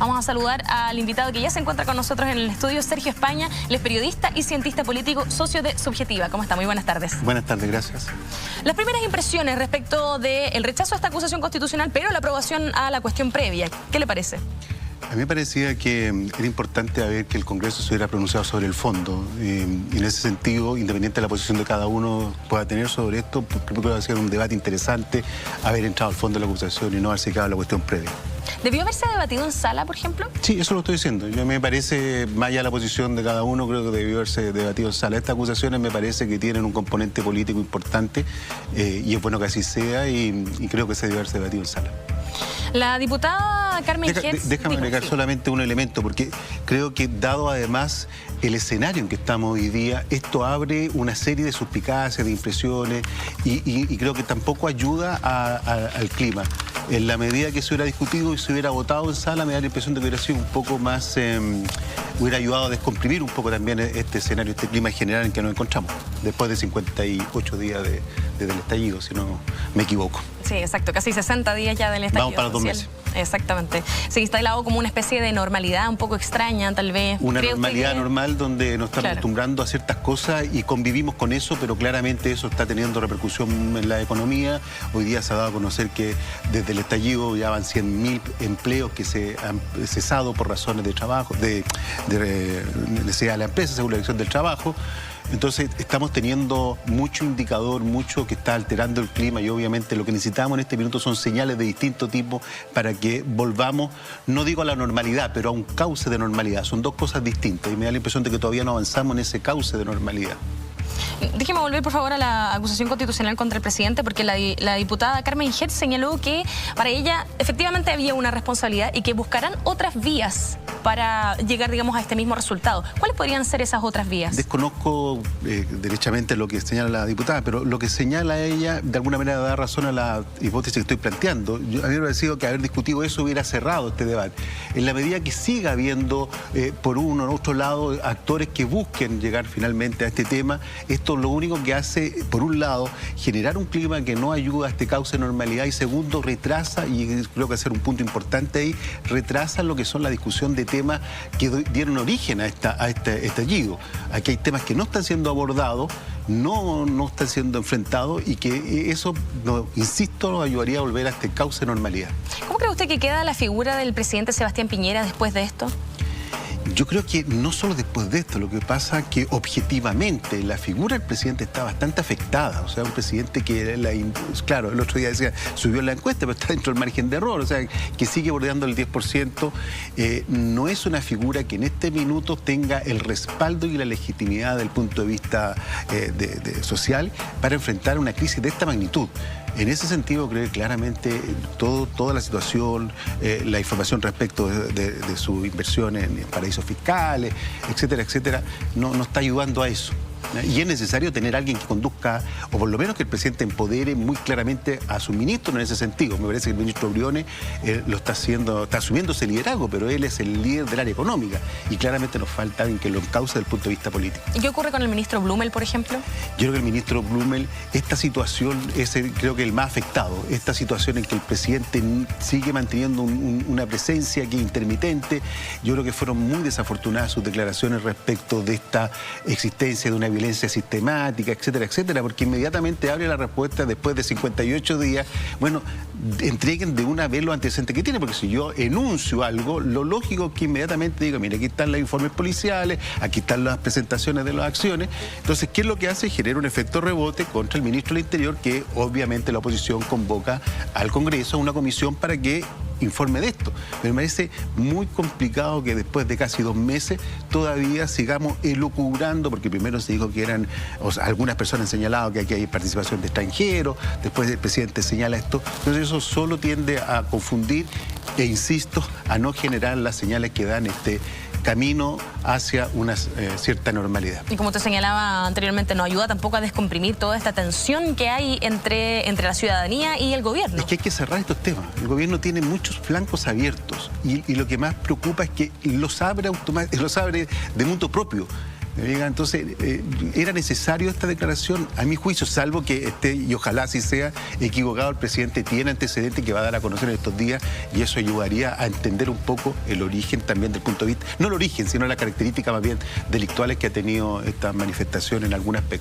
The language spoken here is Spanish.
Vamos a saludar al invitado que ya se encuentra con nosotros en el estudio, Sergio España. Él es periodista y cientista político, socio de Subjetiva. ¿Cómo está? Muy buenas tardes. Buenas tardes, gracias. Las primeras impresiones respecto del rechazo a esta acusación constitucional, pero la aprobación a la cuestión previa. ¿Qué le parece? A mí me parecía que era importante ver que el Congreso se hubiera pronunciado sobre el fondo. Y en ese sentido, independiente de la posición de cada uno pueda tener sobre esto, creo que va a ser un debate interesante haber entrado al fondo de la acusación y no haberse quedado en la cuestión previa. ¿Debió haberse debatido en sala, por ejemplo? Sí, eso lo estoy diciendo. Yo me parece, más allá de la posición de cada uno, creo que debió haberse debatido en sala. Estas acusaciones me parece que tienen un componente político importante y es bueno que así sea y creo que se debe haberse debatido en sala. La diputada Carmen Hertz... Déjame agregar solamente un elemento, porque creo que dado además el escenario en que estamos hoy día, esto abre una serie de suspicacias, de impresiones y creo que tampoco ayuda al clima. En la medida que se hubiera discutido y se hubiera votado en sala, me da la impresión de que hubiera sido un poco más, hubiera ayudado a descomprimir un poco también este escenario, este clima general en que nos encontramos, después de 58 días desde el estallido, si no me equivoco. Sí, exacto, casi 60 días ya del estallido. Vamos para 2 meses. Exactamente. Se está instalado como una especie de normalidad un poco extraña, tal vez. Una normalidad normal donde nos estamos acostumbrando a ciertas cosas y convivimos con eso, pero claramente eso está teniendo repercusión en la economía. Hoy día se ha dado a conocer que desde el estallido ya van 100.000 empleos que se han cesado por razones de trabajo, de necesidad de la empresa, según la Dirección del Trabajo. Entonces estamos teniendo mucho indicador, mucho que está alterando el clima y obviamente lo que necesitamos en este minuto son señales de distinto tipo para que volvamos, no digo a la normalidad, pero a un cauce de normalidad. Son dos cosas distintas y me da la impresión de que todavía no avanzamos en ese cauce de normalidad. Déjeme volver, por favor, a la acusación constitucional contra el presidente, porque la diputada Carmen Hertz señaló que para ella efectivamente había una responsabilidad y que buscarán otras vías para llegar, digamos, a este mismo resultado. ¿Cuáles podrían ser esas otras vías? Desconozco derechamente lo que señala la diputada, pero lo que señala ella de alguna manera da razón a la hipótesis que estoy planteando. A mí me ha parecido que haber discutido eso hubiera cerrado este debate. En la medida que siga habiendo por uno o otro lado actores que busquen llegar finalmente a este tema, esto lo único que hace, por un lado, generar un clima que no ayuda a este cauce de normalidad y segundo, retrasa, y creo que hacer un punto importante ahí, retrasa lo que son la discusión de temas que dieron origen a este estallido. Aquí hay temas que no están siendo abordados, no están siendo enfrentados y que eso, insisto, nos ayudaría a volver a este cauce de normalidad. ¿Cómo cree usted que queda la figura del presidente Sebastián Piñera después de esto? Yo creo que no solo después de esto, lo que pasa es que objetivamente la figura del presidente está bastante afectada. O sea, un presidente que, claro, el otro día decía, subió la encuesta, pero está dentro del margen de error, o sea, que sigue bordeando el 10%. No es una figura que en este minuto tenga el respaldo y la legitimidad del punto de vista social para enfrentar una crisis de esta magnitud. En ese sentido, creo que claramente toda la situación, la información respecto de su inversión en paraísos fiscales, etcétera, etcétera, no está ayudando a eso. Y es necesario tener a alguien que conduzca, o por lo menos que el presidente empodere muy claramente a su ministro en ese sentido. Me parece que el ministro Briones lo está haciendo, está asumiendo ese liderazgo, pero él es el líder del área económica y claramente nos falta alguien que lo encauce desde el punto de vista político. ¿Y qué ocurre con el ministro Blumel, por ejemplo? Yo creo que el ministro Blumel, esta situación es creo que el más afectado. Esta situación en que el presidente sigue manteniendo una presencia que es intermitente. Yo creo que fueron muy desafortunadas sus declaraciones respecto de esta existencia de una violencia sistemática, etcétera, etcétera, porque inmediatamente abre la respuesta después de 58 días, bueno, entreguen de una vez los antecedentes que tiene, porque si yo enuncio algo, lo lógico es que inmediatamente digo, mira, aquí están los informes policiales, aquí están las presentaciones de las acciones. Entonces, ¿qué es lo que hace? Genera un efecto rebote contra el ministro del Interior, que obviamente la oposición convoca al Congreso a una comisión para que informe de esto. Pero me parece muy complicado que después de casi 2 meses todavía sigamos elucubrando, porque primero se dijo que eran, o sea, algunas personas han señalado que aquí hay participación de extranjeros, después el presidente señala esto. Entonces eso solo tiende a confundir e insisto, a no generar las señales que dan este camino hacia una cierta normalidad. Y como usted señalaba anteriormente, no ayuda tampoco a descomprimir toda esta tensión que hay entre la ciudadanía y el gobierno. Es que hay que cerrar estos temas. El gobierno tiene muchos flancos abiertos y lo que más preocupa es que los abre de mutuo propio. Entonces, ¿era necesario esta declaración? A mi juicio, salvo que esté, y ojalá así sea, equivocado, el presidente tiene antecedentes que va a dar a conocer en estos días, y eso ayudaría a entender un poco el origen también del punto de vista, no el origen, sino las características más bien delictuales que ha tenido esta manifestación en algún aspecto.